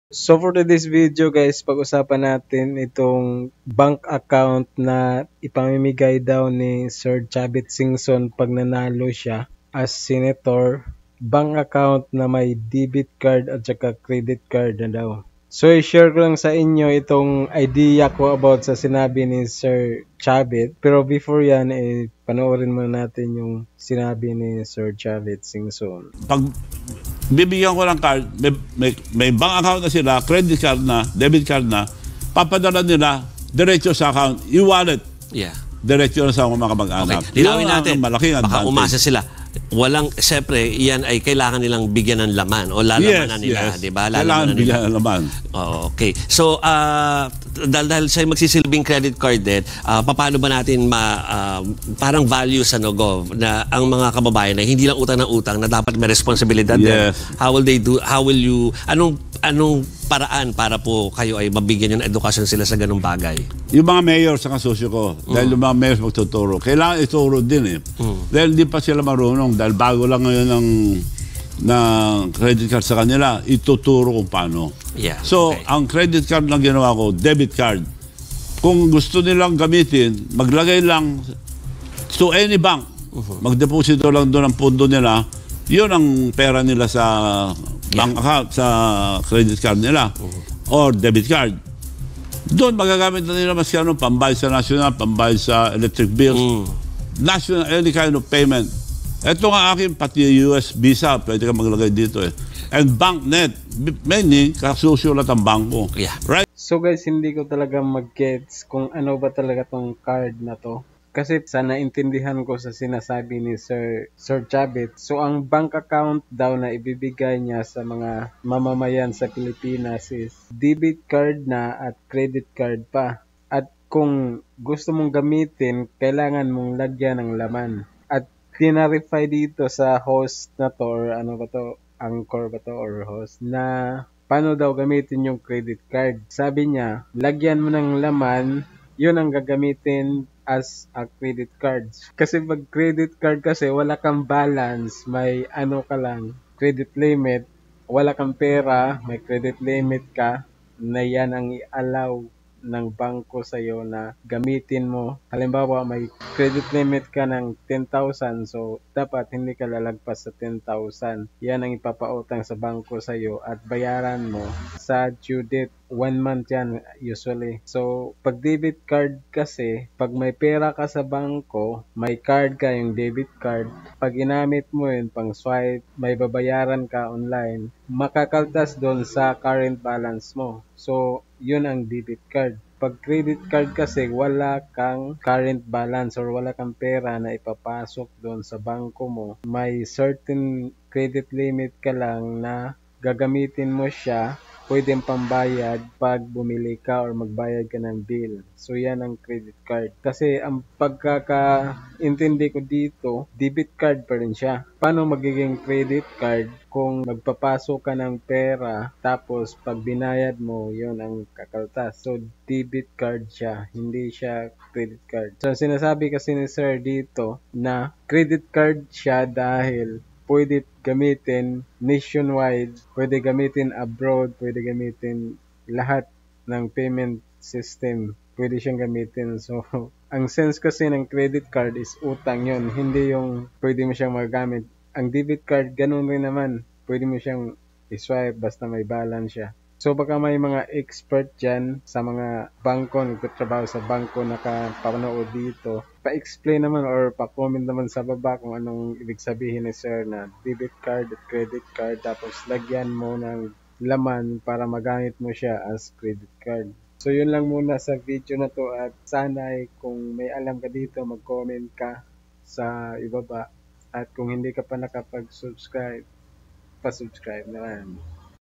So for today's video guys, pag-usapan natin itong bank account na ipamimigay daw ni Sir Chavit Singson pag nanalo siya as senator. Bank account na may debit card at saka credit card na daw. So i-share ko lang sa inyo itong idea ko about sa sinabi ni Sir Chavit. Pero before yan, panoorin muna natin yung sinabi ni Sir Chavit Singson. Pag bibigyan ko ng card, may bank account na sila, credit card na, debit card na, papadala nila diretso sa account, e-wallet. Yeah. Diretso na sa mga kamag-anak. Okay. Linawin natin. Malaking Baka advantage. umasa sila. Walang, siyempre, yan ay kailangan nilang bigyan ng laman o lalamanan nila, di ba? Kailangan bigyan ng laman. Oh, okay. So, dahil siya magsisilbing credit card din, paano ba natin parang values Gov, na ang mga kababayan na hindi lang utang ng utang na dapat may responsibilidad din. How will they do, how will you, anong paraan para po kayo ay mabigyan ng edukasyon sila sa ganung bagay? Yung mga mayor sa kasosyo ko, dahil yung mga mayor magtuturo, kailangan ituro din eh. Dahil hindi pa sila marunong, dahil bago lang ngayon ng credit card sa kanila, ituturo kung paano. Yeah, so, ang credit card lang ginawa ko, debit card. Kung gusto nilang gamitin, maglagay lang to any bank. Magdeposito lang doon ang pondo nila, yun ang pera nila sa bank account, sa credit card nila or debit card. Doon magagamit na nila mas ano, pambayad sa national, pambayad sa electric bills, national, any kind of payment. Ito nga akin, pati US Visa, pwede ka maglagay dito eh. And BankNet, meaning kasusulat ang bangko. Yeah. Right? So guys, hindi ko talaga mag-gets kung ano ba talaga tong card na to. Kasi sana intindihan ko sa sinasabi ni Sir Chavit. So ang bank account daw na ibibigay niya sa mga mamamayan sa Pilipinas is debit card na at credit card pa. At kung gusto mong gamitin, kailangan mong lagyan ng laman. At tinarify dito sa host na to or ano ba to, anchor ba to or host, na paano daw gamitin yung credit card. Sabi niya, lagyan mo ng laman, yun ang gagamitin as a credit card. Kasi pag credit card kasi wala kang balance, may ano ka lang, credit limit, wala kang pera, may credit limit ka, na yan ang i-allow ng bangko sa'yo na gamitin mo. Halimbawa, may credit limit ka ng 10,000, so dapat hindi ka lalagpas sa 10,000. Yan ang ipapautang sa bangko sa'yo at bayaran mo sa due date. 1 month yan usually. So, pag debit card kasi, pag may pera ka sa bangko, may card ka, yung debit card, pag ginamit mo yun, pang swipe, may babayaran ka online, makakaltas doon sa current balance mo. So, yun ang debit card. Pag credit card kasi, wala kang current balance or wala kang pera na ipapasok doon sa bangko mo. May certain credit limit ka lang na gagamitin mo siya, pwedeng pambayad pag bumili ka or magbayad ka ng bill. So, yan ang credit card. Kasi, ang pagkakaintindi ko dito, debit card pa rin siya. Paano magiging credit card kung magpapasok ka ng pera, tapos pag binayad mo, yun ang kakaltas. So, debit card siya, hindi siya credit card. So, sinasabi kasi ni Sir dito na credit card siya dahil pwede gamitin nationwide, pwede gamitin abroad, pwede gamitin lahat ng payment system. Pwede siyang gamitin. So, ang sense kasi ng credit card is utang yun. Hindi yung pwede mo siyang magamit. Ang debit card, ganun rin naman. Pwede mo siyang i-swipe basta may balance siya. So baka may mga expert dyan sa mga bangko, nagtatrabaho sa bangko, nakapanood dito. Pa-explain naman or pa-comment naman sa baba kung anong ibig sabihin ni Sir na debit card at credit card, tapos lagyan mo ng laman para magamit mo siya as credit card. So yun lang muna sa video na to at sana kung may alam ka dito, mag-comment ka sa ibaba. At kung hindi ka pa nakapag-subscribe, pa-subscribe naman.